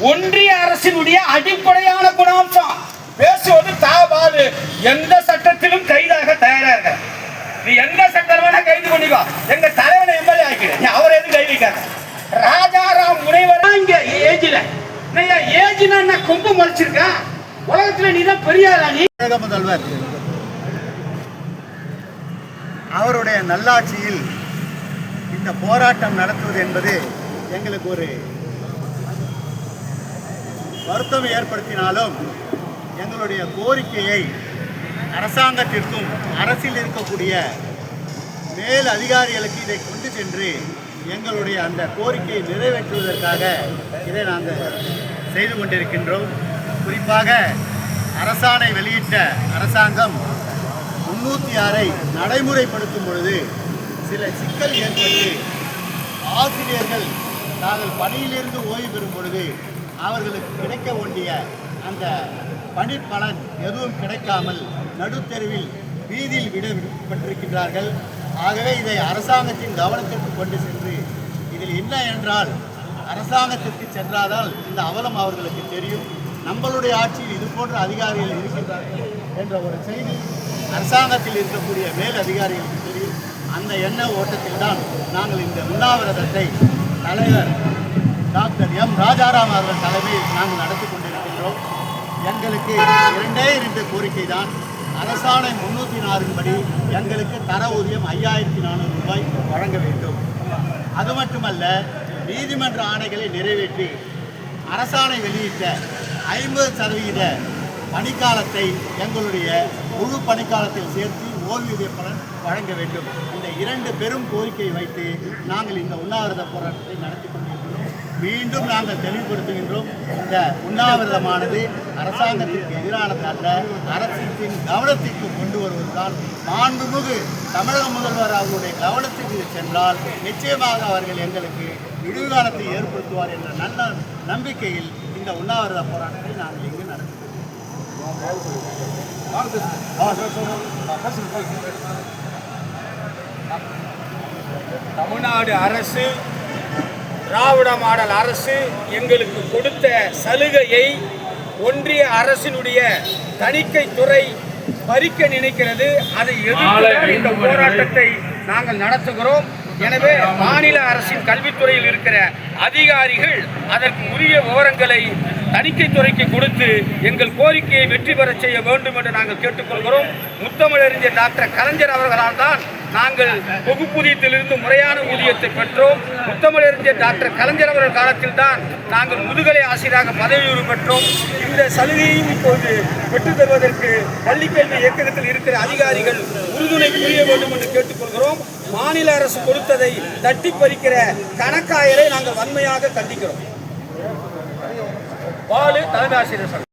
ஒன்றிய அரசினுடைய அடிப்படையான குணாம்சம். பேசுவது தாபாது. எந்த சட்டத்திலும் கைதாக தயாரா இருக்க. நீ எந்த சட்டம் வேணா கைது பண்ணிக்கோ. எங்க தலைவனை எம்எல்ஏ ஆக்கிடு. அவர் எதுவும் கைது வைக்காத. ராஜாராம் முனைவரா இங்க ஏஜ்ல ஏஜ்னா கொம்பு முளைச்சிருக்கா? உலகத்துல நீதான் பெரிய முதல்வர் அவருடைய நல்லாட்சியில் இந்த போராட்டம் நடத்துவது என்பது எங்களுக்கு ஒரு வருத்தம் ஏற்படுத்தினாலும் எங்களுடைய கோரிக்கையை அரசாங்கத்திற்கும் அரசில் இருக்கக்கூடிய மேல் அதிகாரிகளுக்கு இதை கொண்டு சென்று எங்களுடைய அந்த கோரிக்கையை நிறைவேற்றுவதற்காக இதை நாங்கள் செய்து கொண்டிருக்கின்றோம். குறிப்பாக அரசாணை வெளியிட்ட அரசாங்கம் 306 நடைமுறைப்படுத்தும் பொழுது சில சிக்கல் ஏற்பட்டு ஆசிரியர்கள் தாங்கள் பணியிலிருந்து ஓய்வு பெறும் பொழுது அவர்களுக்கு கிடைக்க வேண்டிய அந்த பணிப்பலன் எதுவும் கிடைக்காமல் நடுத்தெருவில் வீதியில் விடப்பட்டிருக்கின்றார்கள். ஆகவே இதை அரசாங்கத்தின் கவனத்திற்கு கொண்டு சென்று இதில் என்ன என்றால் அரசாங்கத்திற்கு சென்றால் இந்த அவலம் அவர்களுக்கு தெரியும். நம்மளுடைய ஆட்சியில் இது போன்ற அதிகாரிகள் இருக்கின்றார்கள் என்ற ஒரு செய்தி அரசாங்கத்தில் இருக்கக்கூடிய மேல் அதிகாரிகளுக்கு தெரியும். அந்த எண்ண ஓட்டத்தில் தான் நாங்கள் இந்த உண்ணாவிரதத்தை தலைவர் டாக்டர் எம் ராஜாராம் அவர்கள் தலைமையில் நாங்கள் நடத்தி கொண்டிருக்கின்றோம். எங்களுக்கு 2 கோரிக்கை தான். அரசாணை 304 படி எங்களுக்கு தர ஊதியம் 5400 ரூபாய் வழங்க வேண்டும். அது மட்டுமல்ல, நீதிமன்ற ஆணைகளை நிறைவேற்றி அரசாணை வெளியிட்ட 50% பணிக்காலத்தை எங்களுடைய முழு பணிக்காலத்தில் சேர்த்து ஓய்வூதிய பலன் வழங்க வேண்டும். இந்த 2 பெரும் கோரிக்கையை வைத்து நாங்கள் இந்த உண்ணாவிரத போராட்டத்தை நடத்தி கொண்டிருக்கிறோம். மீண்டும் நாங்கள் தெளிவுபடுத்துகின்றோம், இந்த உண்ணாவிரதமானது அரசாங்கத்திற்கு எதிரானது அல்ல, அரசின் கவனத்திற்கு கொண்டு வருவதுதான். மாண்புமிகு தமிழக முதல்வர் அவர்களுடைய கவனத்திற்கு சென்றால் நிச்சயமாக அவர்கள் எங்களுக்கு விடுவு காலத்தை ஏற்படுத்துவார் என்ற நல்ல நம்பிக்கையில் இந்த உண்ணாவிரத போராட்டத்தை நாங்கள் இங்கு நடத்துகிறோம். தமிழ்நாடு அரசு, திராவிட மாடல் அரசு எங்களுக்கு கொடுத்த சலுகையை ஒன்றிய அரசினுடைய தணிக்கை துறை பறிக்க நினைக்கிறது. அதை எதிர்த்து இந்த போராட்டத்தை நாங்கள் நடத்துகிறோம். எனவே மாநில அரசின் கல்வித்துறையில் இருக்கிற அதிகாரிகள் அதற்கு உரிய விவரங்களை தணிக்கைத்துறைக்கு கொடுத்து எங்கள் கோரிக்கையை வெற்றி பெற செய்ய வேண்டும் என்று நாங்கள் கேட்டுக்கொள்கிறோம். முத்தமிழறிஞர் டாக்டர் கலைஞர் அவர்களால் தான் நாங்கள் தொகுப்பூதியத்திலிருந்து முறையான ஊதியத்தை பெற்றோம். முத்தமிழறிஞர் டாக்டர் கலைஞர் அவர்கள் காலத்தில் தான் நாங்கள் முதுகலை ஆசிரியராக பதவி உயர்வு பெற்றோம். இந்த சலுகையும் இப்போது பெற்றுத் தருவதற்கு பள்ளிக்கல்வி இயக்கத்தில் இருக்கிற அதிகாரிகள் உறுதுணை புரிய வேண்டும் என்று கேட்டுக்கொள்கிறோம். மாநில அரசு கொடுத்ததை தட்டி பறிக்கிற கணக்காயரை நாங்கள் வன்மையாக கண்டிக்கிறோம். தலைமை ஆசிரியர்